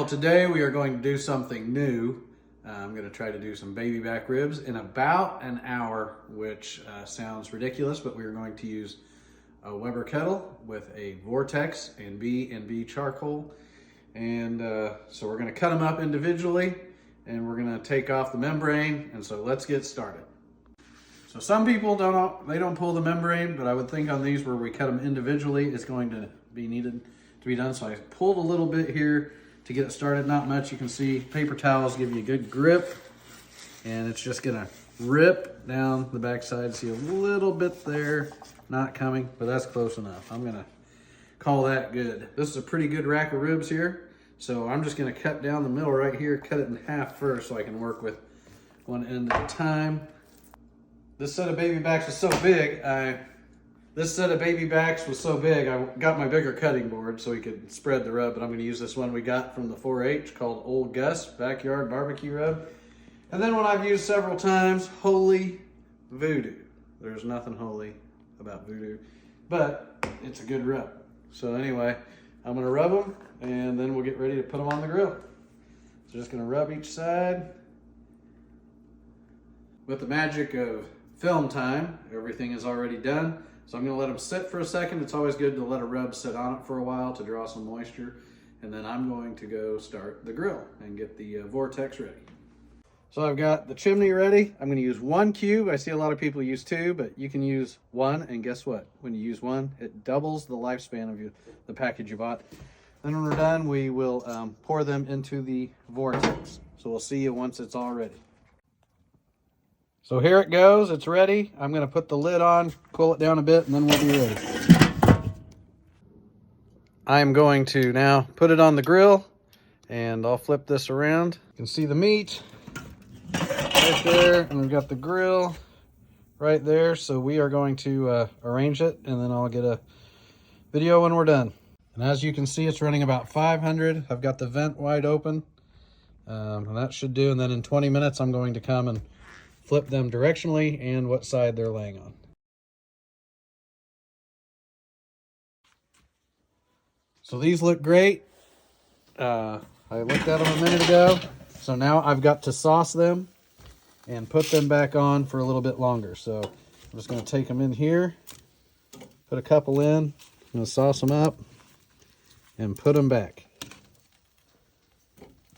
well, today we are going to do something new. I'm going to try to do some baby back ribs in about an hour, which sounds ridiculous, but we are going to use a Weber kettle with a Vortex and B charcoal. And so we're going to cut them up individually, and we're going to take off the membrane. And so let's get started. So some people don't pull the membrane, but I would think on these where we cut them individually, it's going to be needed to be done. So I pulled a little bit here to get it started, not much. You can see paper towels give you a good grip, and it's just gonna rip down the backside. See a little bit there, not coming, but that's close enough. I'm gonna call that good. This is a pretty good rack of ribs here. So I'm just gonna cut down the middle right here, cut it in half first so I can work with one end at a time. This set of baby backs was so big, I got my bigger cutting board so we could spread the rub, but I'm going to use this one we got from the 4-H called Old Gus Backyard Barbecue Rub. And then one I've used several times, Holy Voodoo. There's nothing holy about voodoo, but it's a good rub. So anyway, I'm going to rub them, and then we'll get ready to put them on the grill. So just going to rub each side. With the magic of film time, everything is already done. So I'm gonna let them sit for a second. It's always good to let a rub sit on it for a while to draw some moisture. And then I'm going to go start the grill and get the Vortex ready. So I've got the chimney ready. I'm gonna use 1 cube. I see a lot of people use 2, but you can use 1. And guess what? When you use 1, it doubles the lifespan of the package you bought. Then when we're done, we will pour them into the Vortex. So we'll see you once it's all ready. So here it goes, it's ready. I'm gonna put the lid on, pull it down a bit, and then we'll be ready. I'm going to now put it on the grill, and I'll flip this around. You can see the meat right there, and we've got the grill right there. So we are going to arrange it, and then I'll get a video when we're done. And as you can see, it's running about 500. I've got the vent wide open, and that should do. And then in 20 minutes, I'm going to come and flip them directionally and what side they're laying on. So these look great. I looked at them a minute ago. So now I've got to sauce them and put them back on for a little bit longer. So I'm just going to take them in here, put a couple in, I'm going to sauce them up and put them back.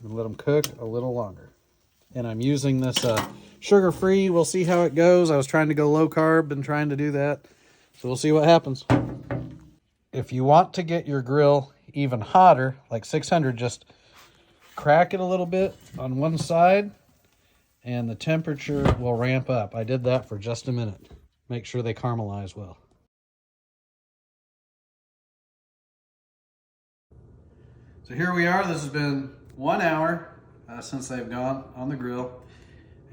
And let them cook a little longer. And I'm using this sugar-free. We'll see how it goes. I was trying to go low carb and trying to do that. So we'll see what happens. If you want to get your grill even hotter, like 600, just crack it a little bit on one side and the temperature will ramp up. I did that for just a minute. Make sure they caramelize well. So here we are. This has been 1 hour since they've gone on the grill.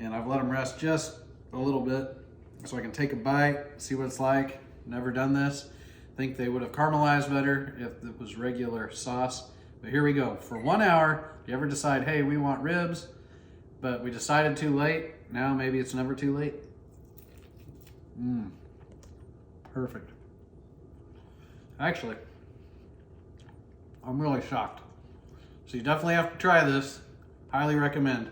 And I've let them rest just a little bit so I can take a bite, see what it's like. Never done this. Think they would have caramelized better if it was regular sauce. But here we go. For 1 hour, if you ever decide, hey, we want ribs, but we decided too late, now maybe it's never too late. Perfect. Actually, I'm really shocked. So you definitely have to try this. Highly recommend.